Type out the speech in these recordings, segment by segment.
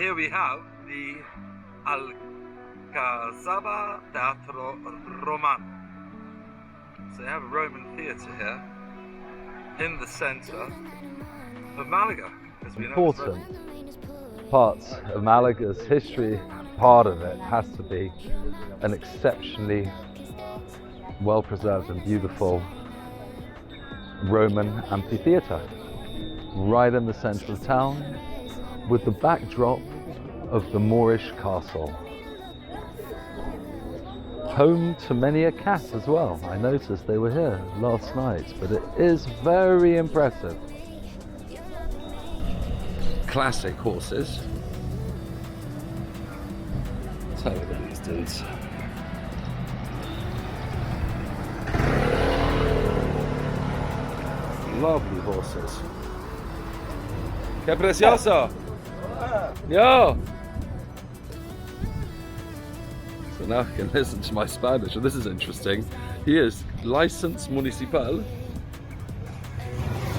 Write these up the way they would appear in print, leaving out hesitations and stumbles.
here we have the Alcazaba Teatro Romano. So you have a Roman theatre here in the centre of Malaga, as we know. Important parts of Malaga's history, part of it has to be an exceptionally well-preserved and beautiful Roman amphitheatre right in the centre of town, with the backdrop of the Moorish castle. Home to many a cat as well. I noticed they were here last night, but it is very impressive. Classic horses. Let's have a look at these dudes. Lovely horses. Que precioso! Yo! So now I can listen to my Spanish, and this is interesting. He is License Municipal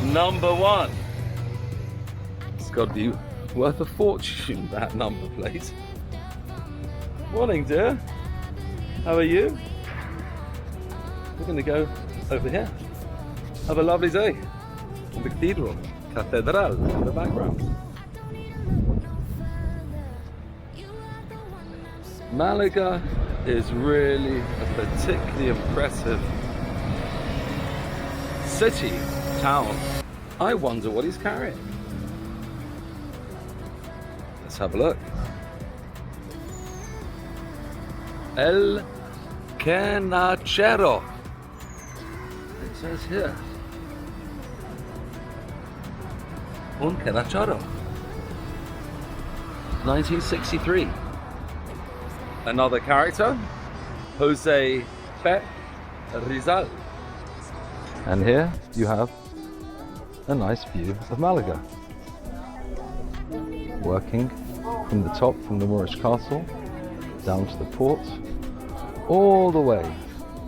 #1. It's got to be worth a fortune, that number plate. Morning, dear. How are you? We're going to go over here. Have a lovely day. The cathedral, Catedral in the background. Malaga is really a particularly impressive city, town. I wonder what he's carrying. Let's have a look. El Canachero. It says here. Un Canachero. 1963. Another character, Jose P. Rizal. And here you have a nice view of Malaga. Working from the top, from the Moorish castle, down to the port, all the way,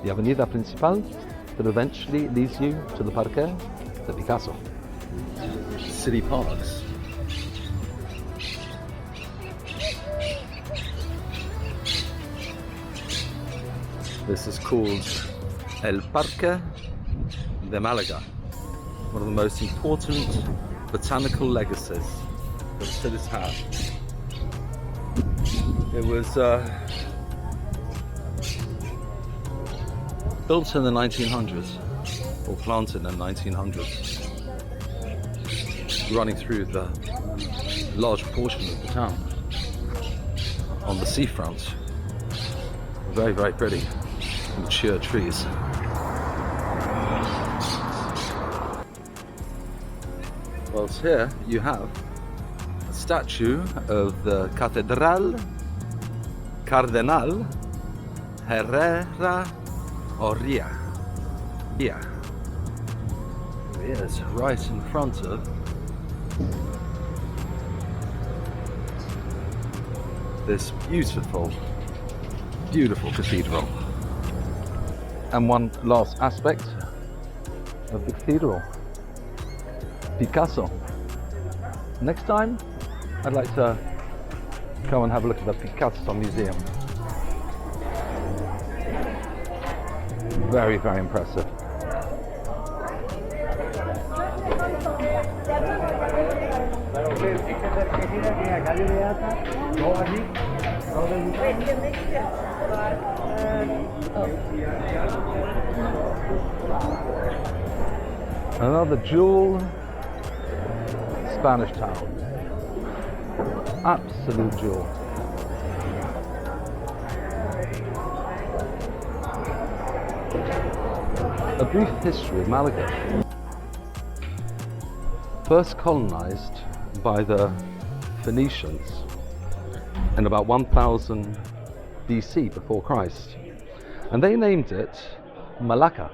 the Avenida Principal, that eventually leads you to the Parque de Picasso. City parks. This is called El Parque de Málaga, one of the most important botanical legacies that cities have. It was built in the 1900s, or planted in the 1900s, running through the large portion of the town on the seafront. Very, very pretty. Mature trees. Whilst here you have a statue of the Catedral Cardenal Herrera Oria. Here he is, right in front of this beautiful, beautiful cathedral. And one last aspect of the cathedral, Picasso. Next time, I'd like to come and have a look at the Picasso Museum. Very, very impressive. Another jewel, Spanish town. Absolute jewel. A brief history of Malaga. First colonized by the Phoenicians in about 1000 BC before Christ, and they named it Malaga,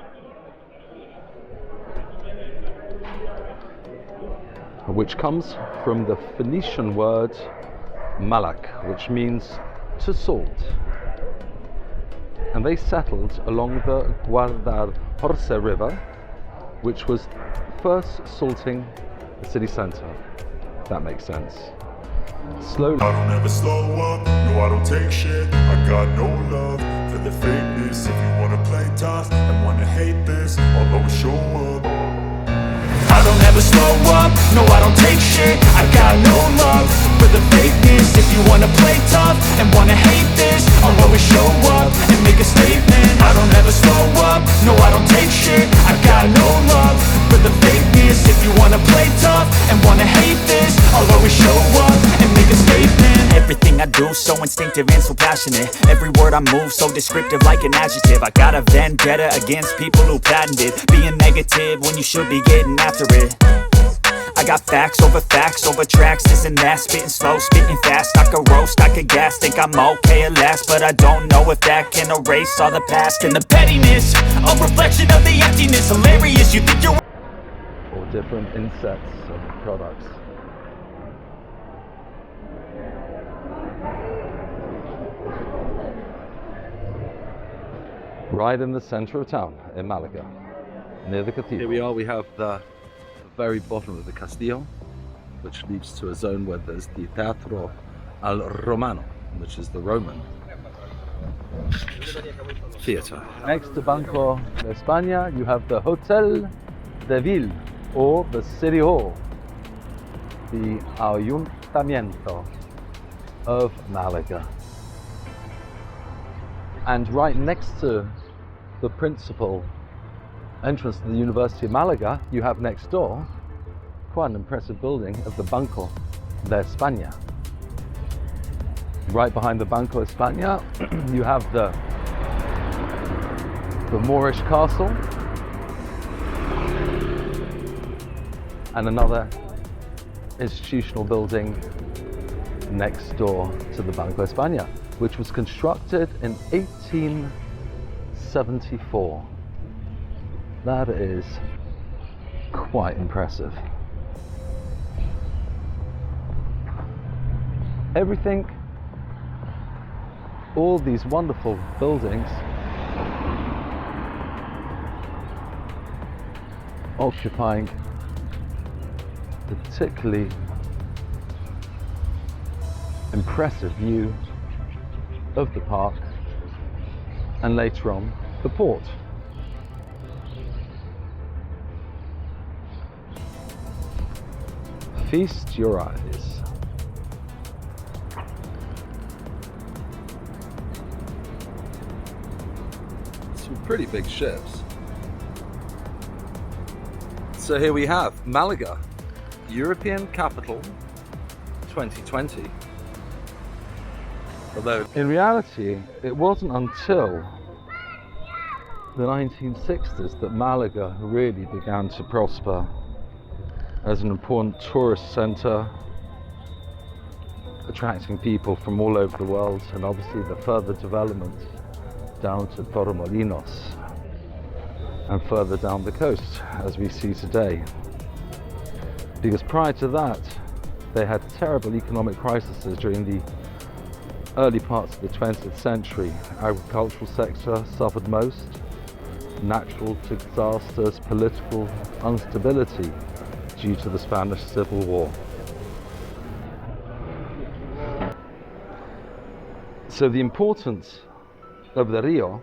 which comes from the Phoenician word malak, which means to salt. And they settled along the Guadalhorce River, which was first salting the city centre. That makes sense. slowly. I don't ever slow up, no I don't take shit. I got no love for the fakeness. If you wanna play tough and wanna hate this, I'll always show up. I don't ever slow up, no I don't take shit. I got no love for the fakeness. If you wanna play tough and wanna hate this, I'll always show up and make a statement. I don't ever slow up, no I don't take shit. I got no love for the fakeness. If you wanna play tough and wanna hate this, I'll always show up and make a statement. Everything I do so instinctive and so passionate. Every word I move so descriptive like an adjective. I got a vendetta against people who patented being negative when you should be getting after it. I got facts over tracks, this and that. Spitting slow, spitting fast. I could roast, I could gas. Think I'm okay at last, but I don't know if that can erase all the past. And the pettiness, a reflection of the emptiness. Hilarious, you think you're Or different insets and products. Right in the center of town in Malaga, near the cathedral. Here we are, we have the very bottom of the Castillo, which leads to a zone where there's the Teatro Romano, which is the Roman theatre. Next to Banco de España, you have the Hotel de Ville, or the City Hall, the Ayuntamiento of Malaga. And right next to the principal entrance to the University of Malaga, you have next door quite an impressive building of the Banco de España. Right behind the Banco de España, you have the Moorish castle and another institutional building next door to the Banco de España, which was constructed in 1874. That is quite impressive. Everything, all these wonderful buildings occupying a particularly impressive view of the park and later on the port. Feast your eyes. Some pretty big ships. So here we have Malaga, European Capital 2020. Although in reality, it wasn't until the 1960s that Malaga really began to prosper as an important tourist centre, attracting people from all over the world, and obviously the further development down to Torremolinos and further down the coast, as we see today. Because prior to that, they had terrible economic crises during the early parts of the 20th century. Agricultural sector suffered most, natural disasters, political instability due to the Spanish Civil War. So the importance of the Rio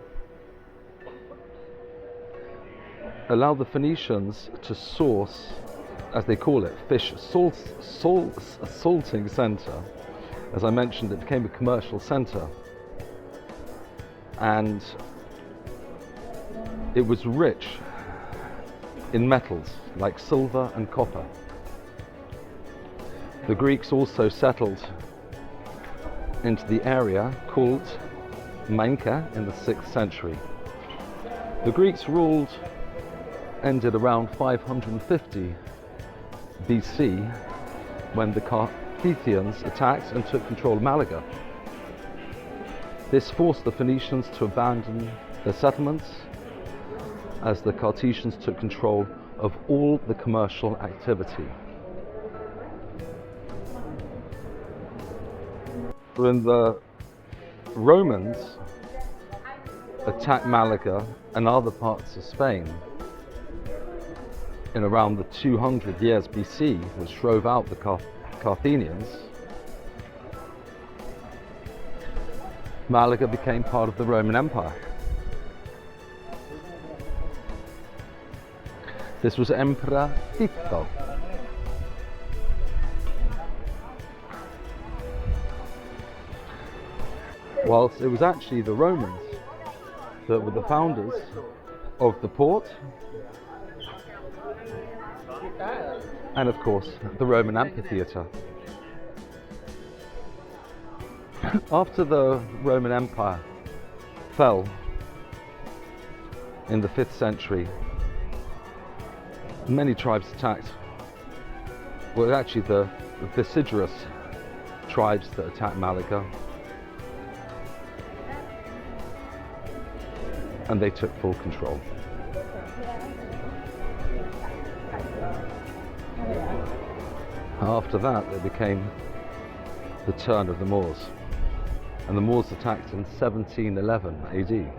allowed the Phoenicians to source, as they call it, fish salting center. As I mentioned, it became a commercial center, and it was rich in metals like silver and copper. The Greeks also settled into the area called Manka in the 6th century. The Greeks ruled ended around 550 BC when the Carthaginians attacked and took control of Malaga. This forced the Phoenicians to abandon their settlements as the Carthaginians took control of all the commercial activity. When the Romans attacked Malaga and other parts of Spain in around the 200 years BC, which drove out the Carthaginians, Malaga became part of the Roman Empire. This was Emperor Tito. Whilst it was actually the Romans that were the founders of the port, and of course the Roman amphitheatre. After the Roman Empire fell in the 5th century, many tribes attacked. Well, actually the deciduous tribes that attacked Malaga, and they took full control. After that, it became the turn of the Moors, and the Moors attacked in 1711 AD.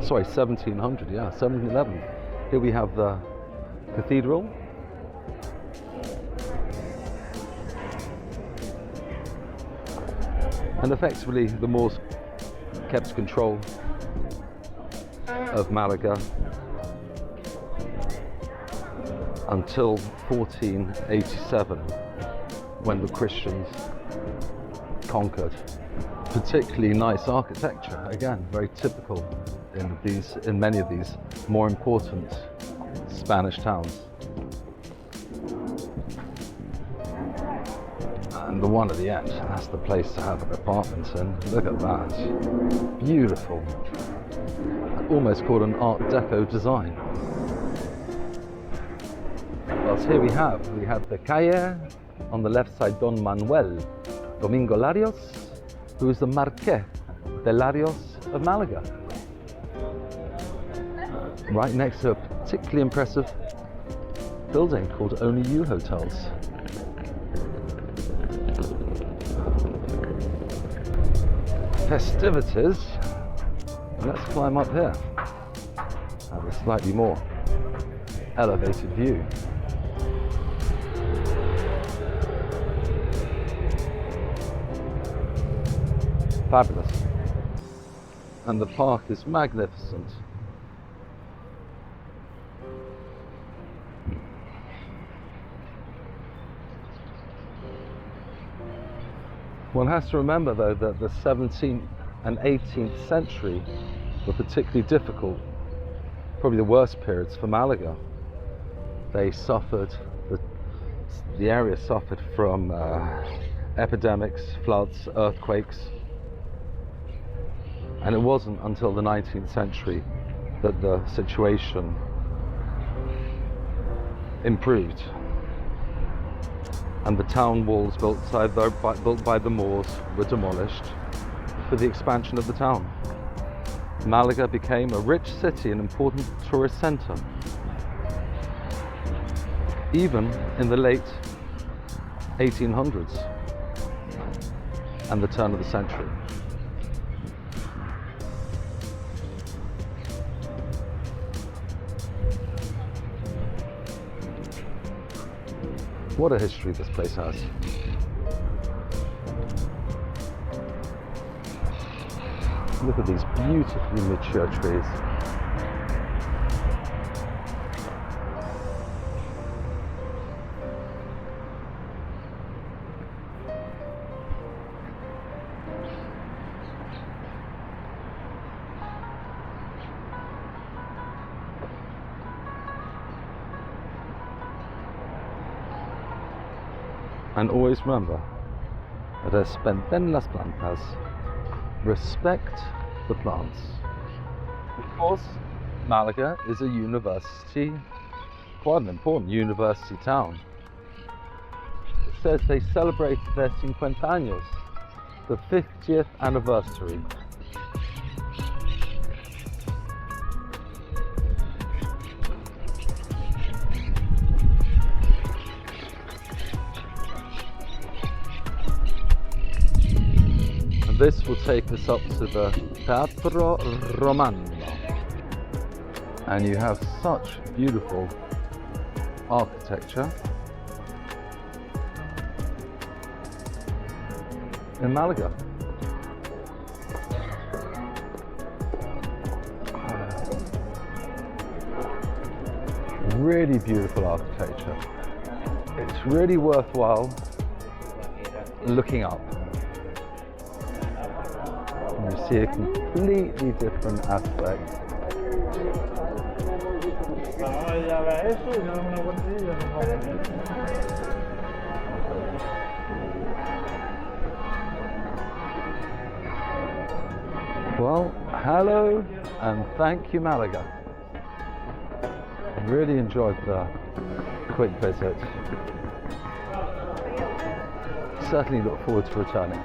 Sorry, 1700, yeah, 1711. Here we have the cathedral. And effectively, the Moors kept control of Malaga until 1487, when the Christians conquered. Particularly nice architecture, again, very typical in many of these more important Spanish towns. And the one at the end, that's the place to have an apartment in. Look at that. Beautiful. Almost called an Art Deco design. Well, here we have the calle, on the left side Don Manuel Domingo Larios, who is the Marqués de Larios of Malaga. Right next to a particularly impressive building called Only You Hotels. Festivities. Let's climb up here. Have a slightly more elevated view. Fabulous. And the park is magnificent. One has to remember, though, that the 17th and 18th century were particularly difficult, probably the worst periods for Malaga. They suffered, the area suffered from epidemics, floods, earthquakes, and it wasn't until the 19th century that the situation improved. And the town walls built by the Moors were demolished for the expansion of the town. Malaga became a rich city and important tourist centre, even in the late 1800s and the turn of the century. What a history this place has. Look at these beautifully mature trees. And always remember, respeten las plantas, respect the plants. Of course, Malaga is a university, quite an important university town. It says they celebrated their 50 años, the 50th anniversary. This will take us up to the Teatro Romano, and you have such beautiful architecture. in Malaga. Really beautiful architecture. It's really worthwhile looking up. And you see a completely different aspect. Well, hello and thank you, Malaga. Really enjoyed the quick visit. Certainly look forward to returning.